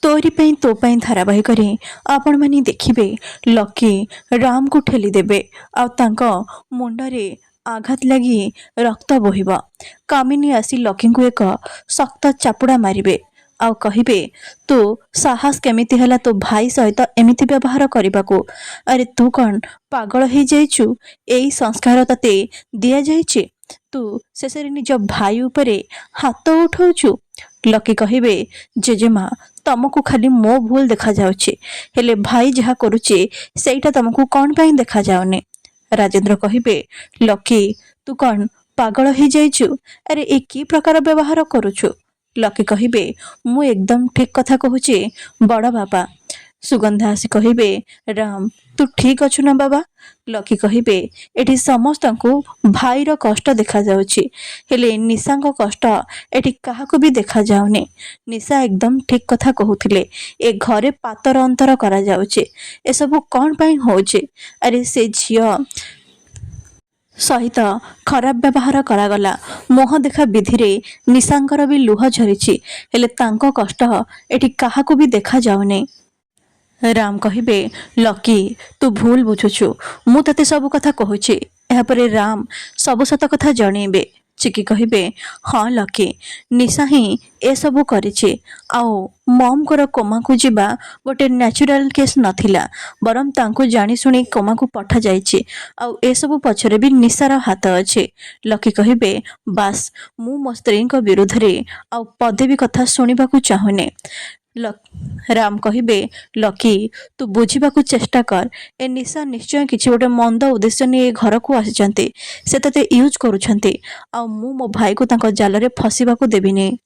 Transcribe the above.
तोरी पे तो पे धारावाहिक आपण मैंने देखिए लकी राम को ठेली देबे आ तांको मुंडरे आघात लगी रक्त बोहिब। कामिनी आसी लकी को एक शक्त चापुड़ा मारिबे आ कहिबे तू साहस केमिति हला तो भाई सहित एमिति व्यवहार करबाको। अरे तू कौन पागल हो जाइचु? एई संस्कार तते दिया जाइचे तू शेषे निज भाई उपरे हाथ उठाउचु। लकी कहिबे जेजेमा तमको खाली मो भूल देखा जाउछे हेले भाई जहा करूचे सेटा तमको कौन पाई देखा जाउने। राजेंद्र कहिबे लकी तू कौन पागल हो जाइचु? अरे ए की प्रकार व्यवहार करूछु? लकी कहिबे मु एकदम ठीक कथा कहूचे बड़ बाबा। सुगंधा आसी कहिबे राम तू ठीक अच्छु ना बाबा? लकी कहिबे एठी समस्त को भाईर कष्ट देखा जाउछि हेले निशांग कष्ट एठी काहाको भी देखा जाउने। निशा एकदम ठीक कथा कहूथिले ए घरे पातर अंतर करा जाउछि ए सब कोन पई होउछि? अरे से झियो सहित खराब व्यवहार करागला मोह देखा विधि रे निशांकर भी लुह झरीछि हेले तांको कष्ट एठी काहाको भी देखा जाउने। राम कहिबे लकी तू भूल बुझुछु मु तते सब कथा कहूची। एहापरे राम सब सत कथा जणेबे। चिकी कहिबे हाँ लकी निशा ही ए सब करिछि आउ मम कर कोमा को जिबा गोटे नेचुरल केस नथिला बरम तांको जानी सुनी कोमा को पठा जाइछि आउ ए सब पछरे भी निशार हाथ अछि। लकी कहिबे बास मु मो स्त्री को विरुद्ध रे आउ पदे भी कथा सुनिबा को चाहुने। राम कहिबे लकी तू बुझिबाकू चेष्टा कर ए निशा निश्चय किछि गोटे मंद उद्देश्य नहीं घर को आसिचंती से तते यूज करूछंती आ मु मो भाई को तांको जाल रे फसीबाकू देबिनी।